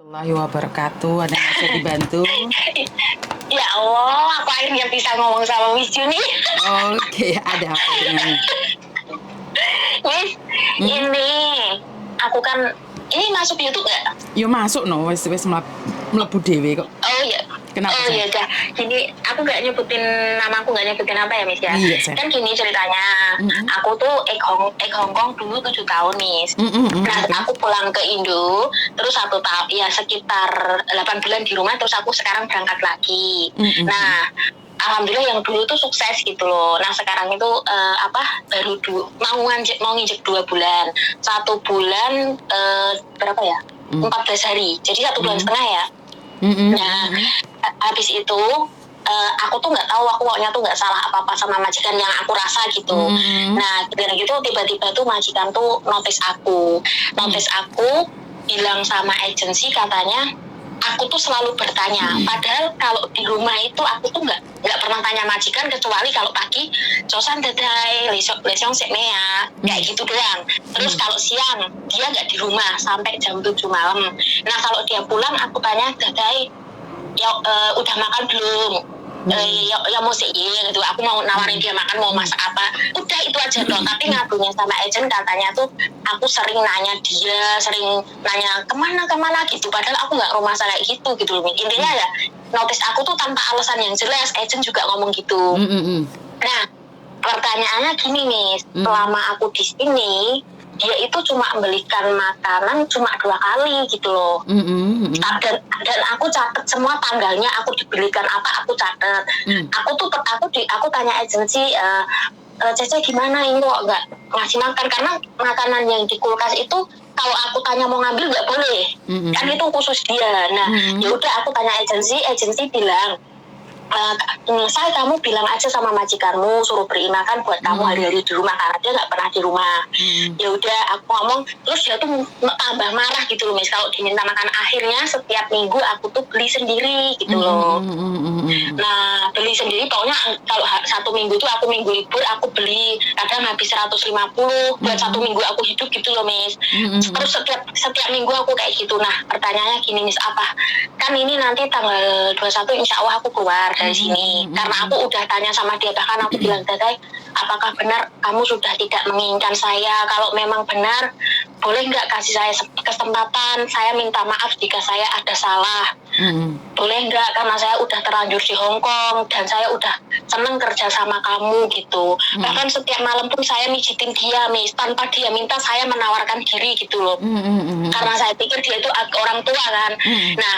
Warahmatullahi wabarakatuh. Ada yang bisa dibantu? Ya Allah, aku akhirnya bisa ngomong sama Wisju nih. Oke, ada apa dengannya? Wis, ini aku kan ini masuk YouTube nggak? Yo masuk no, wis mlebu dhewe kok. Oh iya. Kenapa, Oh Sayang? iya dah. Gini, aku nggak nyebutin nama, aku nggak nyebutin apa ya, Miss ya. Iya, Sayang. Kan gini ceritanya. Aku tuh ek Hong Kong dulu 7 tahun, Miss. Nah, Oke. aku pulang ke Indo, terus 1 tahun ya sekitar 8 bulan di rumah, terus aku sekarang berangkat lagi. Nah, alhamdulillah yang dulu tuh sukses gitu loh. Nah sekarang itu baru mau nginjek 2 bulan. 1 bulan berapa ya? 14 hari. Jadi 1 bulan setengah ya. Nah habis itu aku tuh nggak tahu, aku maunya tuh nggak salah apa-apa sama majikan yang aku rasa gitu. Nah dengan gitu tiba-tiba tuh majikan tuh notice aku bilang sama agensi katanya aku tuh selalu bertanya, padahal kalau di rumah itu aku tuh nggak pernah tanya majikan kecuali kalau pagi cosan dadai lesong sekmea kayak gitu doang. Terus kalau siang dia nggak di rumah sampai jam 7 malam. Nah kalau dia pulang aku tanya dadai ya udah makan belum? Ya mau sih gitu, aku mau nawarin dia makan, mau masak apa, udah itu aja doang. Tapi ngakunya sama agent katanya tuh aku sering nanya kemana gitu, padahal aku nggak rumah kayak gitu loh. Intinya ya notice aku tuh tanpa alasan yang jelas, agent juga ngomong gitu. Nah pertanyaannya gini nih, selama aku di sini dia itu cuma belikan makanan cuma 2 kali gitu loh. Dan aku catat semua tanggalnya, aku dibelikan apa aku catat. Aku tanya agensi, Cece gimana ini kok nggak ngasih makan, karena makanan yang di kulkas itu kalau aku tanya mau ngambil nggak boleh, kan itu khusus dia. Nah ya udah aku tanya agensi bilang, saya kamu bilang aja sama majikanmu suruh beri makan buat kamu hari-hari di rumah karena dia nggak pernah di rumah. Ya udah aku ngomong, terus dia tuh tambah marah gitu loh, Miss, kalau diminta makan. Akhirnya setiap minggu aku tuh beli sendiri gitu loh. Nah beli sendiri, pokoknya kalau 1 minggu tuh aku minggu libur aku beli, kadang habis 150 buat 1 minggu aku hidup gitu loh, Miss. Terus setiap minggu aku kayak gitu. Nah pertanyaannya gini, Miss, kan ini nanti tanggal 21 insya Allah aku keluar dari sini, karena aku udah tanya sama dia, bahkan aku bilang, Dadai apakah benar kamu sudah tidak menginginkan saya? Kalau memang benar, boleh nggak kasih saya kesempatan, saya minta maaf jika saya ada salah. Boleh nggak, karena saya udah terlanjur di Hong Kong dan saya udah seneng kerja sama kamu gitu. Bahkan setiap malam pun saya mijitin dia, Miss, tanpa dia minta, saya menawarkan diri gitu loh. Karena saya pikir dia itu orang tua kan. Nah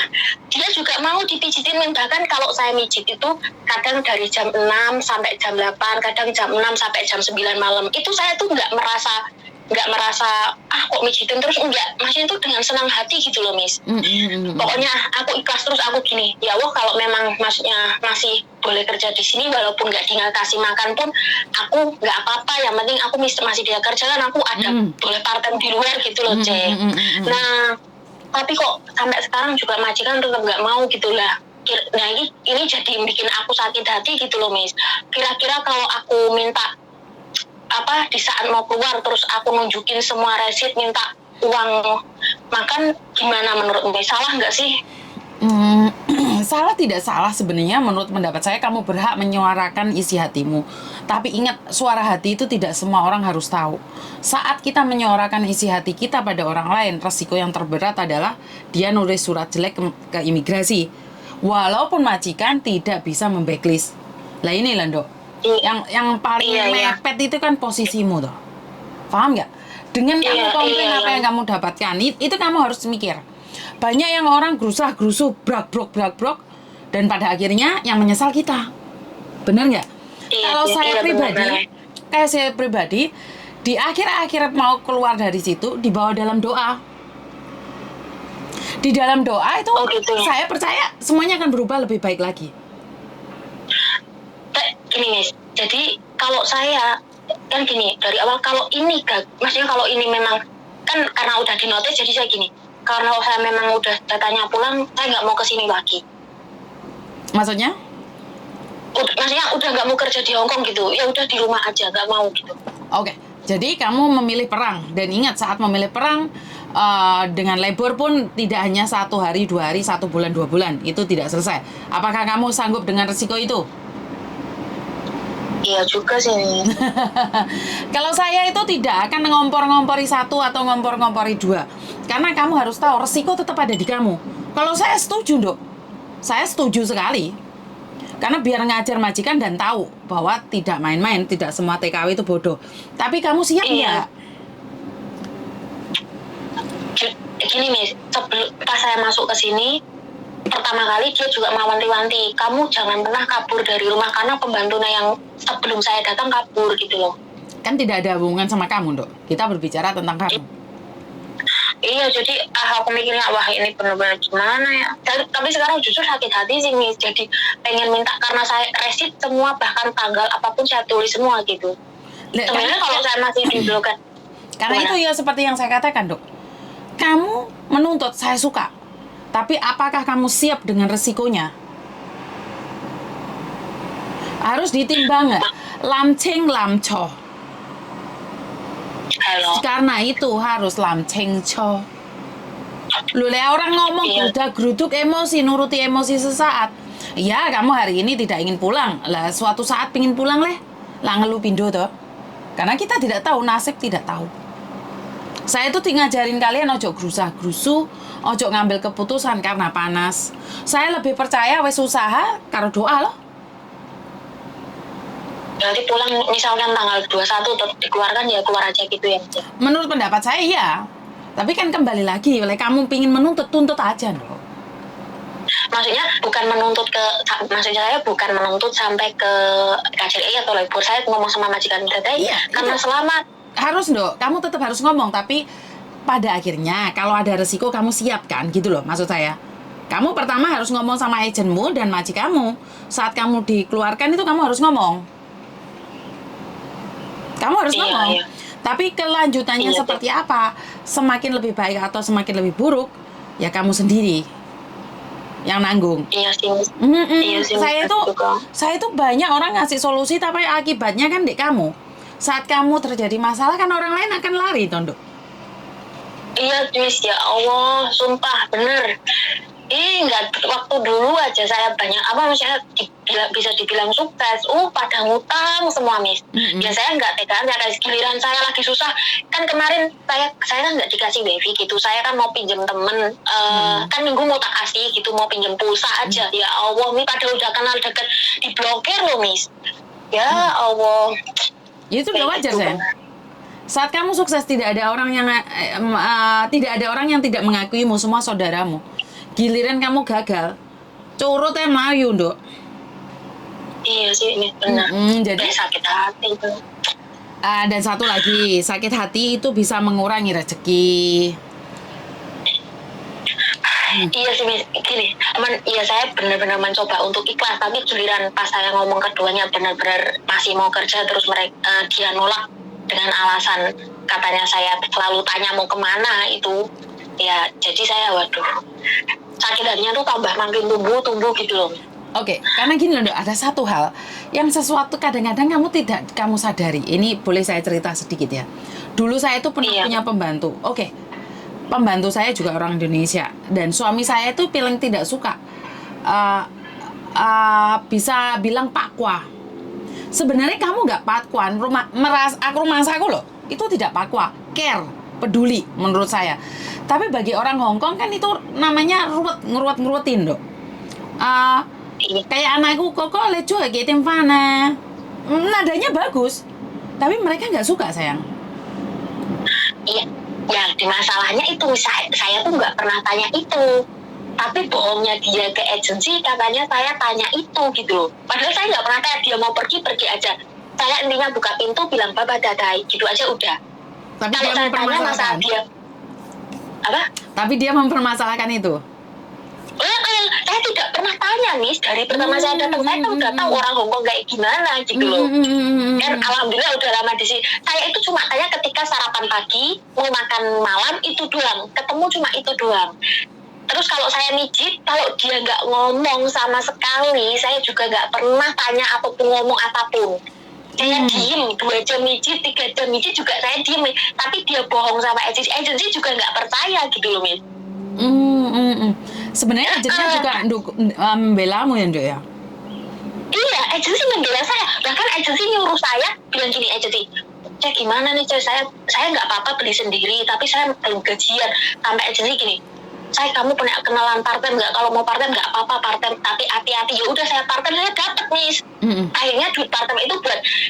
dia juga mau dipijitin, bahkan kalau saya mijit itu kadang dari jam 6 sampai jam 8, kadang jam 6 sampai jam 9 malam. Itu saya tuh nggak merasa kok mijitin terus, enggak, maksudnya itu dengan senang hati gitu loh, Miss. Pokoknya aku ikhlas, terus aku gini, ya Allah kalau memang maksudnya masih boleh kerja di sini walaupun nggak tinggal kasih makan pun aku nggak apa-apa, yang penting aku masih dia kerja kan, aku ada boleh part-time di luar gitu loh, Cek. Nah tapi kok sampai sekarang juga majikan tetap nggak mau gitu lah. Nah ini jadi bikin aku sakit hati gitu loh, Miss. Kira-kira kalau aku minta di saat mau keluar terus aku nunjukin semua resit minta uang makan, gimana menurut Miss? Salah nggak sih? Salah tidak salah sebenarnya, menurut pendapat saya kamu berhak menyuarakan isi hatimu. Tapi ingat, suara hati itu tidak semua orang harus tahu. Saat kita menyuarakan isi hati kita pada orang lain, resiko yang terberat adalah dia nulis surat jelek ke imigrasi. Walaupun majikan tidak bisa memblacklist. Lah ini lah, Dok. Yang paling mepet itu kan posisimu, toh. Paham nggak? Dengan kamu komplain apa yang kamu dapatkan, itu kamu harus mikir. Banyak yang orang gerusah-gerusuh, brak-brok, dan pada akhirnya yang menyesal kita. Bener nggak? Kalau saya pribadi, di akhir-akhir mau keluar dari situ, dibawa dalam doa. Di dalam doa itu, saya percaya semuanya akan berubah lebih baik lagi. Gini, Miss, jadi kalau saya kan gini, dari awal kalau ini maksudnya kalau ini memang kan karena udah dinotis, jadi saya gini, karena saya memang udah datanya pulang, saya nggak mau kesini lagi. Maksudnya? Maksudnya udah nggak mau kerja di Hong Kong gitu, ya udah di rumah aja, nggak mau gitu. Oke. Jadi kamu memilih perang, dan ingat saat memilih perang dengan labor pun tidak hanya 1 hari, 2 hari, 1 bulan, 2 bulan, itu tidak selesai. Apakah kamu sanggup dengan resiko itu? Iya juga sih. Kalau saya itu tidak akan ngompor-ngompori 1 atau ngompor-ngompori 2, karena kamu harus tahu resiko tetap ada di kamu. Kalau saya setuju, Dok, saya setuju sekali. Karena biar ngajar majikan dan tahu bahwa tidak main-main, tidak semua TKW itu bodoh. Tapi kamu siap nggak? Gini nih, pas saya masuk ke sini, pertama kali dia juga mewanti-wanti, kamu jangan pernah kabur dari rumah karena pembantunya yang sebelum saya datang kabur gitu loh. Kan tidak ada hubungan sama kamu, Dok. Kita berbicara tentang kamu. Iya, jadi aku mikirnya, wah ini benar-benar gimana ya. Tapi sekarang justru sakit hati sih, Miss. Jadi pengen minta, karena saya resit semua, bahkan tanggal apapun saya tulis semua gitu. Sebenarnya kalau saya masih di blokan. Karena itu ya seperti yang saya katakan, Dok. Kamu menuntut, saya suka. Tapi apakah kamu siap dengan resikonya? Harus ditimbang nggak? Lamceng lamco. Halo. Karena itu harus lamceng co. Lu orang ngomong geruduk emosi, nuruti emosi sesaat. Ya, kamu hari ini tidak ingin pulang. Lah, suatu saat pingin pulang leh. Lah ngeluh pindo toh. Karena kita tidak tahu, nasib tidak tahu. Saya itu ngajarin kalian ojo gerusah-gerusu, ojo ngambil keputusan karena panas. Saya lebih percaya wes usaha karo doa loh. Berarti pulang misalkan tanggal 21 tetap dikeluarkan, ya keluar aja gitu ya? Menurut pendapat saya iya. Tapi kan kembali lagi, oleh kamu pingin menuntut, tuntut aja loh. Maksudnya bukan menuntut maksudnya saya bukan menuntut sampai ke KJRI atau labor. Saya ngomong sama majikan saya, iya, karena selamat. Harus, Dok, kamu tetap harus ngomong, tapi pada akhirnya kalau ada resiko kamu siapkan gitu loh, maksud saya. Kamu pertama harus ngomong sama agenmu dan majikanmu. Saat kamu dikeluarkan itu kamu harus ngomong. Kamu harus ngomong. Iya. Tapi kelanjutannya seperti apa? Semakin lebih baik atau semakin lebih buruk, ya kamu sendiri yang nanggung. Iya sih. Iya sih. Saya itu banyak orang ngasih solusi, tapi akibatnya kan di kamu. Saat kamu terjadi masalah kan orang lain akan lari, Tondok. Iya, Miss, ya Allah, sumpah bener. Nggak, waktu dulu aja saya banyak misalnya bisa dibilang sukses, pada ngutang semua, Miss. Ya saya nggak tegaan, ya kayak giliran saya lagi susah. Kan kemarin saya kan nggak dikasih wifi gitu, saya kan mau pinjam temen, kan minggu mau tak kasih gitu, mau pinjam pulsa aja. Ya Allah, Miss, padahal udah kenal deket, diblokir loh, Miss. Ya Allah. Itu udah wajar, sayang. Saat kamu sukses tidak ada orang yang tidak mengakuimu, semua saudaramu. Giliran kamu gagal, curut melayu, Dok. Iya sih, ini benar. Jadi sakit hati itu. Dan satu lagi, sakit hati itu bisa mengurangi rezeki. Iya sih, gini, iya saya benar-benar mencoba untuk ikhlas, tapi giliran pas saya ngomong keduanya benar-benar masih mau kerja, terus dia nolak dengan alasan katanya saya selalu tanya mau kemana itu. Ya, jadi saya waduh, sakit hatinya tuh tambah makin tumbuh gitu loh. Oke, karena gini loh, ada satu hal yang sesuatu kadang-kadang kamu sadari. Ini boleh saya cerita sedikit ya. Dulu saya itu pernah punya pembantu. Oke, pembantu saya juga orang Indonesia, dan suami saya itu paling tidak suka bisa bilang pakwa. Sebenarnya kamu nggak pakwan, rumah saku loh, itu tidak pakwa, care, peduli menurut saya. Tapi bagi orang Hongkong kan itu namanya ngeruwetin, Dok. Kayak anakku kok lecu kayak timfana, nadanya bagus, tapi mereka nggak suka, sayang. Iya, ya di masalahnya itu saya tuh nggak pernah tanya itu, tapi bohongnya dia ke agensi katanya saya tanya itu gitu loh. Padahal saya nggak pernah tanya, dia mau pergi aja. Saya intinya buka pintu bilang baba dadai gitu aja udah. Tapi kalau dia mempermasalahkan dia apa? Tapi dia mempermasalahkan itu. Saya tidak pernah tanya, Miss. Dari pertama saya datang, saya kan udah tahu orang Hongkong kayak gimana gitu loh. Dan alhamdulillah udah lama di sini. Saya itu cuma tanya ketika sarapan pagi, mau makan malam, itu doang. Ketemu cuma itu doang. Terus kalau saya mijit, kalau dia nggak ngomong sama sekali, saya juga nggak pernah tanya ataupun ngomong apapun. Saya diem 2 jam mijit, 3 jam mijit juga saya diem, tapi dia bohong sama agensi juga nggak percaya gitu loh, Miss. Sebenarnya agensinya juga membelamu ya, Nduk ya? Iya, agensi membela saya. Bahkan agensi nyuruh saya bilang gini, agensi, cek gimana nih, cek saya nggak apa-apa beli sendiri, tapi saya belum gajian. Sampai agensi gini, saya kamu punya kenalan part-time nggak? Kalau mau part-time nggak apa-apa part-time, tapi hati-hati. Ya udah saya part-time, saya dapat, Miss. Akhirnya duit part-time itu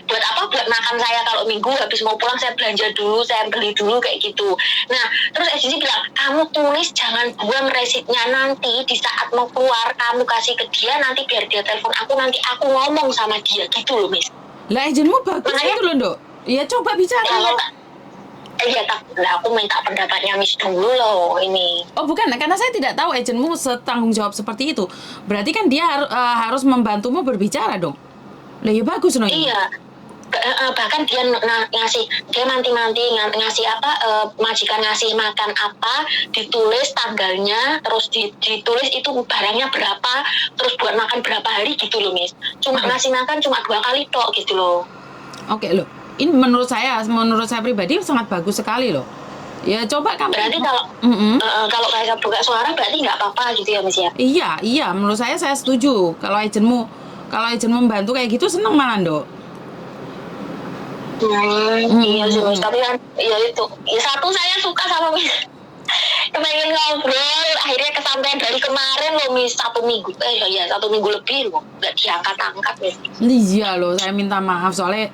buat apa? Buat makan saya kalau minggu habis mau pulang saya belanja dulu, saya beli dulu kayak gitu. Nah, terus agensi bilang, kamu tulis jangan buang resipnya, nanti di saat mau keluar kamu kasih ke dia, nanti biar dia telepon aku, nanti aku ngomong sama dia gitu loh, Miss. Lah agenmu bagus Makanya- gitu loh, Nduk. Ya coba bicara. Iya, aku minta pendapatnya Miss dulu loh ini. Oh bukan, karena saya tidak tahu agenmu setanggung jawab seperti itu. Berarti kan dia harus membantumu berbicara dong. Lah ya bagus loh. Iya. Bahkan dia ngasih, dia manti-manti ngasih apa, majikan ngasih makan apa, ditulis tanggalnya, terus ditulis itu barangnya berapa, terus buat makan berapa hari gitu loh, Miss. Cuma ngasih makan cuma 2 kali tok gitu loh. Oke loh. Ini menurut saya pribadi sangat bagus sekali loh. Ya coba kamu. Berarti kalau kayak buka suara berarti nggak apa-apa gitu ya, Miss ya? Iya, menurut saya setuju. Kalau agenmu membantu kayak gitu seneng malah, Nduk. Iya sih, Miss. Tapi kan ya itu. Ya satu saya suka sama Miss. Pengen ngobrol, akhirnya kesampaian dari kemarin loh, Miss. 1 minggu. 1 minggu lebih loh. Nggak diangkat-angkat, Miss. Iya loh, saya minta maaf soalnya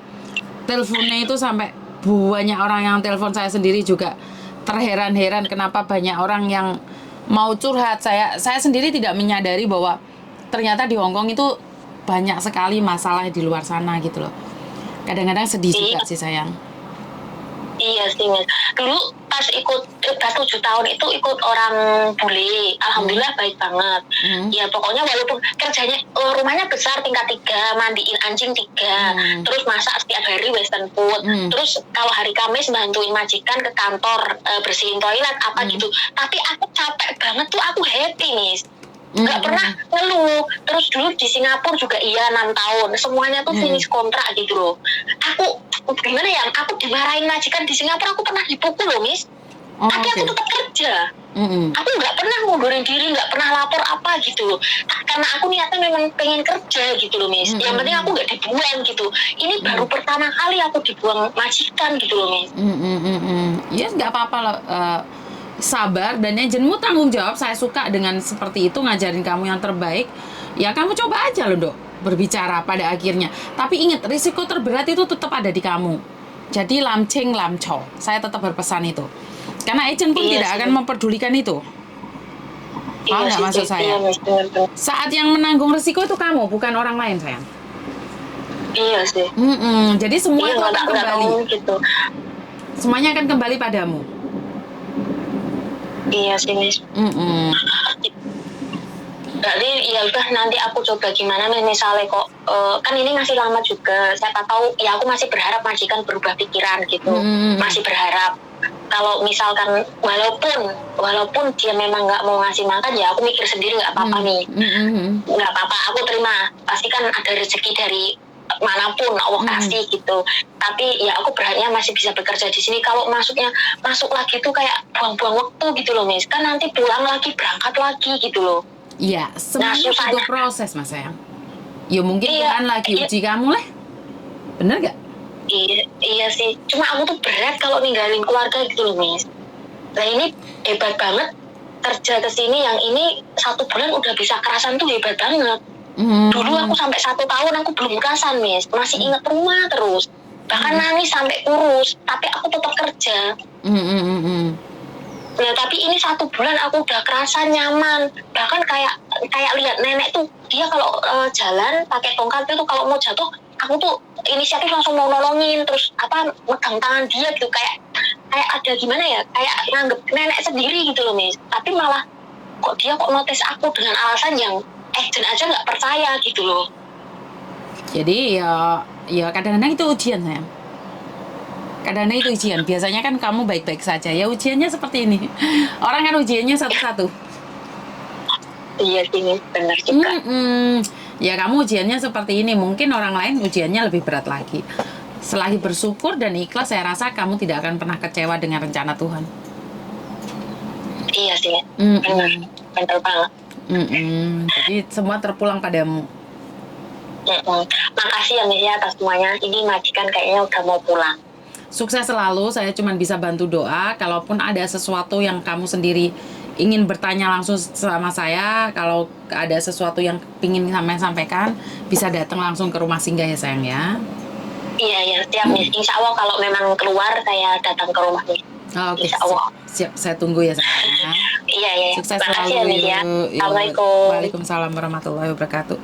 teleponnya itu sampai banyak orang yang telepon saya sendiri juga terheran-heran kenapa banyak orang yang mau curhat. Saya sendiri tidak menyadari bahwa ternyata di Hongkong itu banyak sekali masalah di luar sana gitu loh. Kadang-kadang sedih juga sih sayang. Iya sih, Miss. Dulu pas ikut 7 tahun itu ikut orang bule, alhamdulillah baik banget. Ya pokoknya walaupun kerjanya rumahnya besar tingkat 3, mandiin anjing 3, terus masak setiap hari western food, terus kalau hari Kamis bantuin majikan ke kantor bersihin toilet apa gitu. Tapi aku capek banget tuh, aku happy, Miss. Nggak pernah ngeluh. Terus dulu di Singapura juga 6 tahun semuanya tuh finish kontrak gitu loh. Aku gimana ya, aku dimarahin majikan di Singapura, aku pernah dipukul loh, Miss. Tapi aku tetap kerja. Aku nggak pernah ngundurin diri, nggak pernah lapor apa gitu loh, karena aku niatnya memang pengen kerja gitu loh, Miss. Yang penting aku nggak dibuang gitu. Ini baru pertama kali aku dibuang majikan gitu loh, Miss. Ya nggak apa-apa loh. Sabar, dan agenmu tanggung jawab. Saya suka dengan seperti itu, ngajarin kamu yang terbaik. Ya kamu coba aja loh, Dok, berbicara pada akhirnya. Tapi ingat, risiko terberat itu tetap ada di kamu. Jadi lamceng lamco, saya tetap berpesan itu. Karena agen pun tidak akan memperdulikan itu. Paham nggak maksud saya? Saat yang menanggung risiko itu kamu, bukan orang lain, sayang. Iya sih. Jadi semua itu akan kembali. Gitu. Semuanya akan kembali padamu. Iya sih, Miss. Jadi ya udah, nanti aku coba gimana misalnya kok kan ini masih lama juga, siapa tahu ya, aku masih berharap majikan berubah pikiran gitu. Masih berharap kalau misalkan walaupun dia memang nggak mau ngasih makan, ya aku mikir sendiri nggak apa-apa nih. Nggak apa-apa, aku terima, pasti kan ada rezeki dari manapun Allah kasih gitu. Tapi ya aku berharapnya masih bisa bekerja di sini. Kalau masuk lagi tuh kayak buang-buang waktu gitu loh, Miss. Kan nanti pulang lagi, berangkat lagi gitu loh. Iya, semuanya butuh proses, Mas sayang. Ya mungkin Tuhan lagi uji kamu lah. Bener gak? Iya sih. Cuma aku tuh berat kalau ninggalin keluarga gitu loh, Miss. Nah ini hebat banget, kerja kesini yang ini 1 bulan udah bisa kerasan tuh hebat banget. Dulu aku sampai 1 tahun aku belum kerasan, Miss. Masih ingat rumah terus. Bahkan nangis sampai kurus. Tapi aku tetap kerja. Nah, tapi ini 1 bulan aku udah kerasa nyaman. Bahkan kayak lihat nenek tuh, dia kalau jalan pakai tongkat itu kalau mau jatuh, aku tuh inisiatif langsung mau nolongin, terus megang tangan dia gitu, kayak ada gimana ya, kayak nganggep nenek sendiri gitu loh, Miss. Tapi malah kok dia notice aku dengan alasan yang agent aja nggak percaya gitu loh. Jadi ya kadang-kadang itu ujian, sayang. Kadang-kadang itu ujian. Biasanya kan kamu baik-baik saja. Ya ujiannya seperti ini. Orang kan ujiannya satu-satu. Iya sih, benar juga. Ya kamu ujiannya seperti ini, mungkin orang lain ujiannya lebih berat lagi. Selagi bersyukur dan ikhlas, saya rasa kamu tidak akan pernah kecewa dengan rencana Tuhan. Iya sih, Mm-mm. benar banget. Jadi semua terpulang padamu. Makasih ya Miss ya atas semuanya. Ini majikan kayaknya udah mau pulang. Sukses selalu, saya cuma bisa bantu doa. Kalaupun ada sesuatu yang kamu sendiri ingin bertanya langsung sama saya, kalau ada sesuatu yang ingin sampaikan, bisa datang langsung ke rumah singgah ya sayang ya. Iya, siap Miss. Insya Allah kalau memang keluar, saya datang ke rumah Miss. Oke, Insya Allah. siap, saya tunggu ya sayang. Iya. Sukses Makasih ya selalu. Miss ya. Yuk. Assalamualaikum. Waalaikumsalam warahmatullahi wabarakatuh.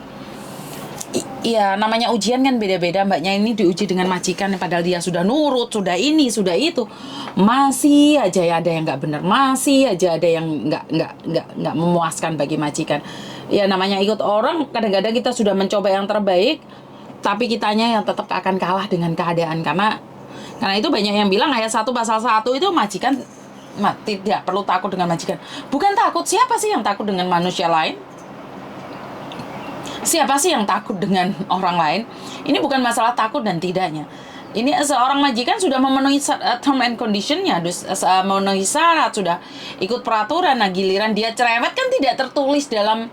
Iya, namanya ujian kan beda-beda. Mbaknya ini diuji dengan majikan, padahal dia sudah nurut, sudah ini, sudah itu, masih aja ya ada yang nggak benar, masih aja ada yang nggak memuaskan bagi majikan. Ya namanya ikut orang, kadang-kadang kita sudah mencoba yang terbaik, tapi kitanya yang tetap akan kalah dengan keadaan, karena itu banyak yang bilang ayat 1 pasal 1 itu majikan tidak perlu takut dengan majikan. Bukan takut, siapa sih yang takut dengan manusia lain? Siapa sih yang takut dengan orang lain? Ini bukan masalah takut dan tidaknya. Ini seorang majikan sudah memenuhi term and condition-nya, memenuhi syarat, sudah ikut peraturan. Nah, giliran dia cerewet kan tidak tertulis dalam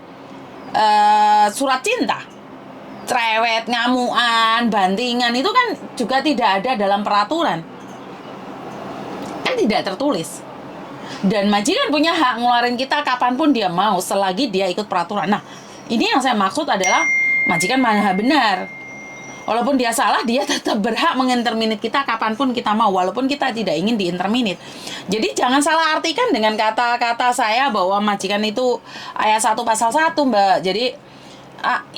surat cinta. Cerewet, ngamuan, bantingan itu kan juga tidak ada dalam peraturan. Kan tidak tertulis. Dan majikan punya hak ngeluarin kita kapanpun dia mau, selagi dia ikut peraturan. Nah, ini yang saya maksud adalah majikan maha benar. Walaupun dia salah, dia tetap berhak menginterminate kita kapanpun kita mau, walaupun kita tidak ingin diinterminate. Jadi jangan salah artikan dengan kata-kata saya bahwa majikan itu ayat 1 pasal 1, Mbak. Jadi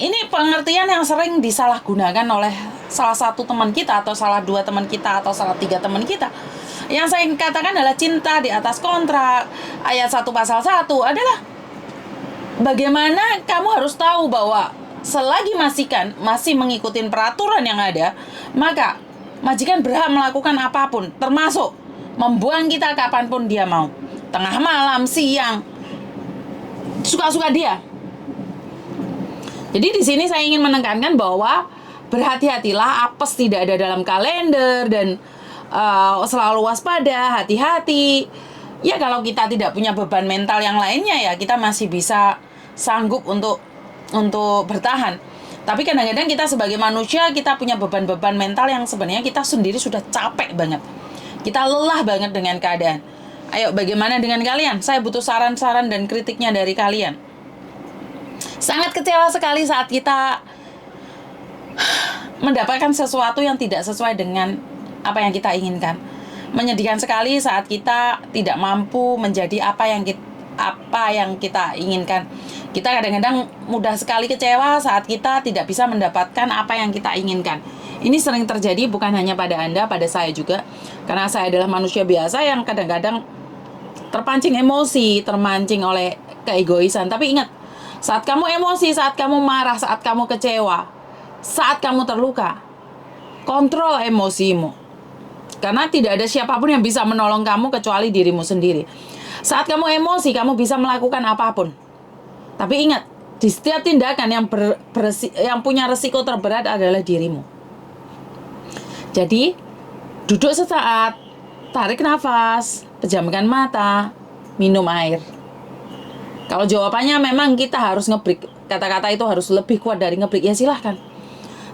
ini pengertian yang sering disalahgunakan oleh salah satu teman kita, atau salah 2 teman kita, atau salah 3 teman kita. Yang saya katakan adalah cinta di atas kontrak. Ayat 1 pasal 1 adalah bagaimana kamu harus tahu bahwa selagi majikan masih mengikuti peraturan yang ada, maka majikan berhak melakukan apapun, termasuk membuang kita kapanpun dia mau, tengah malam, siang, suka-suka dia. Jadi di sini saya ingin menekankan bahwa berhati-hatilah, apes tidak ada dalam kalender, dan selalu waspada, hati-hati. Ya kalau kita tidak punya beban mental yang lainnya, ya kita masih bisa sanggup untuk bertahan. Tapi kadang-kadang kita sebagai manusia, kita punya beban-beban mental yang sebenarnya kita sendiri sudah capek banget. Kita lelah banget dengan keadaan. Ayo, bagaimana dengan kalian? Saya butuh saran-saran dan kritiknya dari kalian. Sangat kecewa sekali saat kita mendapatkan sesuatu yang tidak sesuai dengan apa yang kita inginkan. Menyedihkan sekali saat kita tidak mampu menjadi apa yang kita inginkan. Kita kadang-kadang mudah sekali kecewa saat kita tidak bisa mendapatkan apa yang kita inginkan. Ini sering terjadi bukan hanya pada Anda, pada saya juga. Karena saya adalah manusia biasa yang kadang-kadang terpancing emosi, termancing oleh keegoisan. Tapi ingat, saat kamu emosi, saat kamu marah, saat kamu kecewa, saat kamu terluka, kontrol emosimu. Karena tidak ada siapapun yang bisa menolong kamu kecuali dirimu sendiri. Saat kamu emosi, kamu bisa melakukan apapun. Tapi ingat, di setiap tindakan yang punya resiko terberat adalah dirimu. Jadi, duduk sesaat, tarik nafas, pejamkan mata, minum air. Kalau jawabannya memang kita harus ngebreak, kata-kata itu harus lebih kuat dari ngebreak, ya silahkan.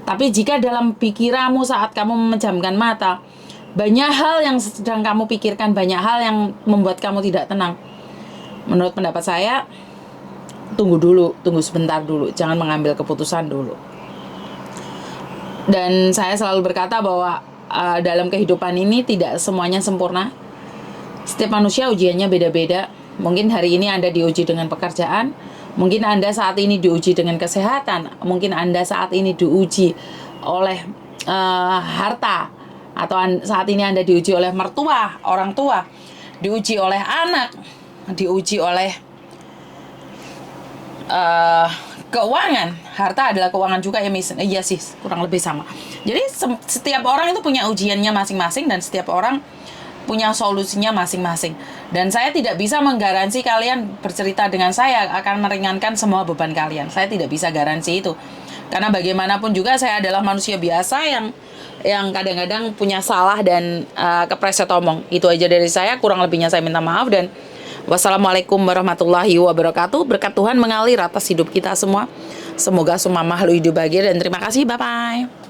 Tapi jika dalam pikiranmu saat kamu memejamkan mata, banyak hal yang sedang kamu pikirkan, banyak hal yang membuat kamu tidak tenang. Menurut pendapat saya, tunggu sebentar dulu, jangan mengambil keputusan dulu. Dan saya selalu berkata bahwa dalam kehidupan ini tidak semuanya sempurna. Setiap manusia ujiannya beda-beda. Mungkin hari ini Anda diuji dengan pekerjaan, mungkin Anda saat ini diuji dengan kesehatan, mungkin Anda saat ini diuji oleh harta, atau saat ini Anda diuji oleh mertua, orang tua, diuji oleh anak, diuji oleh keuangan. Harta adalah keuangan juga ya, iya sih, kurang lebih sama. Jadi setiap orang itu punya ujiannya masing-masing, dan setiap orang punya solusinya masing-masing. Dan saya tidak bisa menggaransi kalian bercerita dengan saya akan meringankan semua beban kalian. Saya tidak bisa garansi itu. Karena bagaimanapun juga saya adalah manusia biasa yang kadang-kadang punya salah dan kepleset omong. Itu aja dari saya, kurang lebihnya saya minta maaf dan wassalamualaikum warahmatullahi wabarakatuh. Berkat Tuhan mengalir atas hidup kita semua. Semoga semua makhluk hidup bahagia dan terima kasih. Bye-bye.